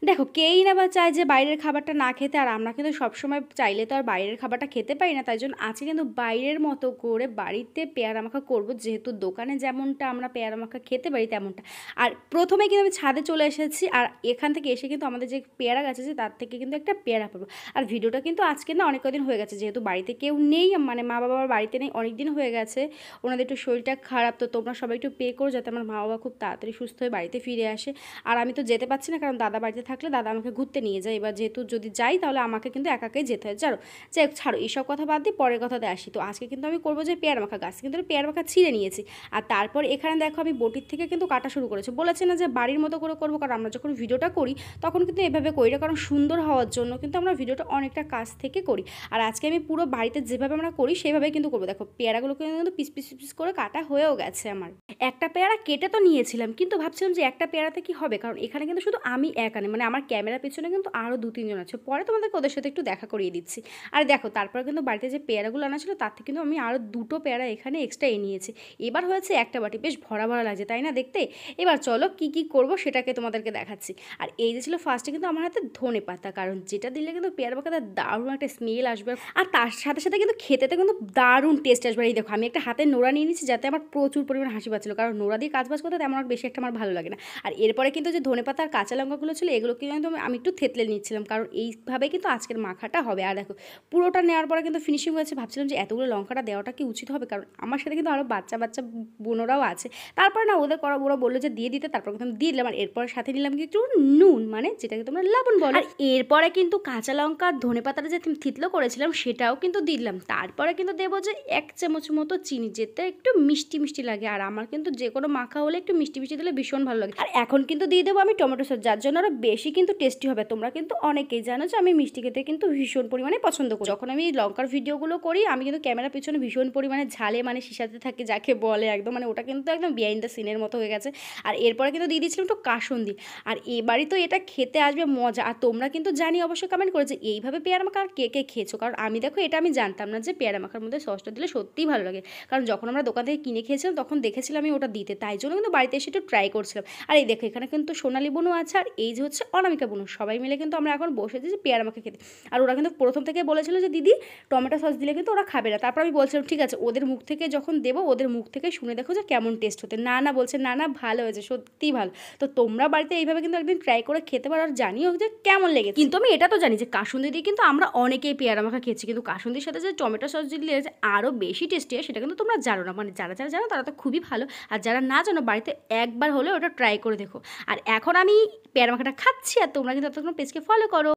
দেখো কেই না বা চায় যে বাইরের খাবারটা না খেতে, আর আমরা কিন্তু সবসময় চাইলে তো আর বাইরের খাবারটা খেতে পারি না। তাই জন্য আজকে কিন্তু বাইরের মতো করে বাড়িতে পেয়ারা মাখা করবো, যেহেতু দোকানে যেমনটা আমরা পেয়ারা মাখা খেতে পারি তেমনটা। আর প্রথমে কিন্তু আমি ছাদে চলে এসেছি, আর এখান থেকে এসে কিন্তু আমাদের যে পেয়ারা গাছ আছে তার থেকে কিন্তু একটা পেয়ারা পাবো। আর ভিডিওটা কিন্তু আজকে না অনেক কদিন হয়ে গেছে, যেহেতু বাড়িতে কেউ নেই, মানে মা বাবার বাড়িতে নেই, অনেক দিন হয়ে গেছে, ওনাদের একটু শরীরটা খারাপ। তো তোমরা সবাই একটু পে করো যাতে আমার মা বাবা খুব তাড়াতাড়ি সুস্থ হয়ে বাড়িতে ফিরে আসে। আর আমি তো যেতে পারছি না, কারণ দাদা বাড়িতে থাকলে দাদা আমাকে ঘুরতে নিয়ে যায়। এবার যেহেতু যদি যাই তাহলে আমাকে কিন্তু একাকেই যেতে হয়। জানো, যাই হোক ছাড়ো, এইসব কথা বাদ দিয়ে পরের কথাতে আসি। তো আজকে কিন্তু আমি করবো যে পেয়ারা মাখা। গাছ কিন্তু পেয়ারা মাখা ছিঁড়ে নিয়েছি, আর তারপর এখানে দেখো আমি বটির থেকে কিন্তু কাটা শুরু করেছি। বলেছি না যে বাড়ির মতো করে করবো, কারণ আমরা যখন ভিডিওটা করি তখন কিন্তু এভাবে করি না, কারণ সুন্দর হওয়ার জন্য কিন্তু আমরা ভিডিওটা অনেকটা কাছ থেকে করি। আর আজকে আমি পুরো বাড়িতে যেভাবে আমরা করি সেভাবে কিন্তু করবো। দেখো পেয়ারাগুলোকে কিন্তু পিস পিস পিস করে কাটা হয়েও গেছে আমার। একটা পেয়ারা কেটে তো নিয়েছিলাম, কিন্তু ভাবছিলাম যে একটা পেয়ারাতে কি হবে, কারণ এখানে কিন্তু শুধু আমি একা নেই, মানে আমার ক্যামেরার পেছনে কিন্তু আরও 2-3 জন আছে। পরে তোমাদেরকে ওদের সাথে একটু দেখা করিয়ে দিচ্ছি। আর দেখো তারপর কিন্তু বাড়িতে যে পেয়ারাগুলো আনা ছিল তার থেকে কিন্তু আমি আরও 2টো পেয়ারা এখানে এক্সট্রা নিয়েছি। এবার হয়েছে একটা বাটি, বেশ ভরা ভরা লাগছে তাই না দেখতে। এবার চলো কি কি করব সেটাকে তোমাদেরকে দেখাচ্ছি। আর এই যে ছিল ফার্স্টে কিন্তু আমার হাতে ধনে পাতা, কারণ যেটা দিলে কিন্তু পেয়ারা পাকাতে দারুণ একটা স্মেল আসবে, আর তার সাথে সাথে কিন্তু খেতেতে কিন্তু দারুণ টেস্ট আসবে। এই দেখো আমি একটা হাতে নোড়া নিয়ে নিচ্ছি, যাতে আমার প্রচুর পরিমাণে হাসি পাচ্ছিল, কারণ নোড়া দিয়ে কাজ বাজ করতে তেমন বেশি একটা আমার ভালো লাগে না। আর এরপরে কিন্তু যে ধনেপাতা আর কাঁচা লঙ্কাগুলো ছিল এগুলো কিন্তু আমি একটু থেতলে নিচ্ছিলাম, কারণ এইভাবে কিন্তু আজকের মাখাটা হবে। আর দেখো পুরোটা নেওয়ার পরে কিন্তু ফিনিশিং হয়েছে। ভাবছিলাম যে এতগুলো লঙ্কাটা দেওয়াটা কি উচিত হবে, কারণ আমার সাথে কিন্তু আরও বাচ্চা বাচ্চা বোনরাও আছে। তারপরে না ওদের করা ওরা বললো যে দিয়ে দিতে, তারপর কিন্তু আমি দিয়ে দিলাম। আর এরপর সাথে নিলাম কি একটু নুন, মানে যেটাকে তোমরা লবণ বলো। আর এরপরে কিন্তু কাঁচা লঙ্কা আর ধনেপাতাটা যে থিতলো করেছিলাম সেটাও কিন্তু দিলাম। তারপরে কিন্তু দেবো যে 1 চামচ মতো চিনি, যেতে একটু মিষ্টি মিষ্টি লাগে। আর আমার কিন্তু যে কোনো মাখা হলে একটু মিষ্টি মিষ্টি দিলে ভীষণ ভালো লাগে। আর এখন কিন্তু দিয়ে দেবো আমি টমেটো সস, যার জন্য আরও বেশি কিন্তু টেস্টি হবে। তোমরা কিন্তু অনেকেই জানো যে আমি মিষ্টি খেতে কিন্তু ভীষণ পরিমাণে পছন্দ করি। যখন আমি লঙ্কার ভিডিওগুলো করি আমি কিন্তু ক্যামেরার পিছনে ভীষণ পরিমাণে ঝালে মানে শিশাতে থাকি, যাকে বলে একদম, মানে ওটা কিন্তু একদম বিহাইন্ড দ্য সিনের মতো হয়ে গেছে। আর এরপরে কিন্তু দিয়ে দিচ্ছিলাম একটু কাসুন্দি। আর এবারই তো এটা খেতে আসবে মজা। আর তোমরা কিন্তু জানি অবশ্যই কমেন্ট করে যে এইভাবে পেয়ারা মাখা আর কে কে খেয়েছো, কারণ আমি দেখো এটা আমি জানতাম না যে পেয়ারা মাখার মধ্যে সসটা দিলে সত্যিই ভালো লাগে। কারণ যখন আমরা দোকান থেকে কিনে খেয়েছিলাম তখন দেখেছিলাম আমি ওটা দিতে, তাই জন্য কিন্তু বাড়িতে এসে একটু ট্রাই করছিলাম। আর এই দেখো এখানে কিন্তু সোনালি বোনও আছে, আর এই যে হচ্ছে অনামিকা বোনু, সবাই মিলে কিন্তু আমরা এখন বসেছি যে পেয়ারা মাখা খেতে। আর ওরা কিন্তু প্রথম থেকে বলেছিল যে দিদি টমেটো সস দিলে কিন্তু ওরা খাবে না। তারপর আমি বলছিলাম ঠিক আছে, ওদের মুখ থেকে যখন দেবো ওদের মুখ থেকে শুনে দেখো যে কেমন টেস্ট হতে। না না বলছে, না না ভালো হয়েছে, সত্যিই ভালো। তো তোমরা বাড়িতে এইভাবে কিন্তু একদিন ট্রাই করে খেতে পারো, আর জানিও যে কেমন লেগেছে। কিন্তু আমি এটা তো জানি যে কাসুন্দি দিয়ে কিন্তু আমরা অনেকেই পেয়ারা মাখা খেয়েছি, কিন্তু কাসুন্দির সাথে যে টমেটো সস দিলে যে আরও বেশি টেস্টি হয় সেটা কিন্তু তোমরা জানো না। মানে যারা যারা জানো তারা তো খুবই ভালো, আর যারা না জানো বাড়িতে একবার হলে ওটা ট্রাই করে দেখো। আর এখন আমি পেয়ারা মাখাটা খাচ্ছি, আর তোমরা কিন্তু ততক্ষণ পেজকে ফলো করো।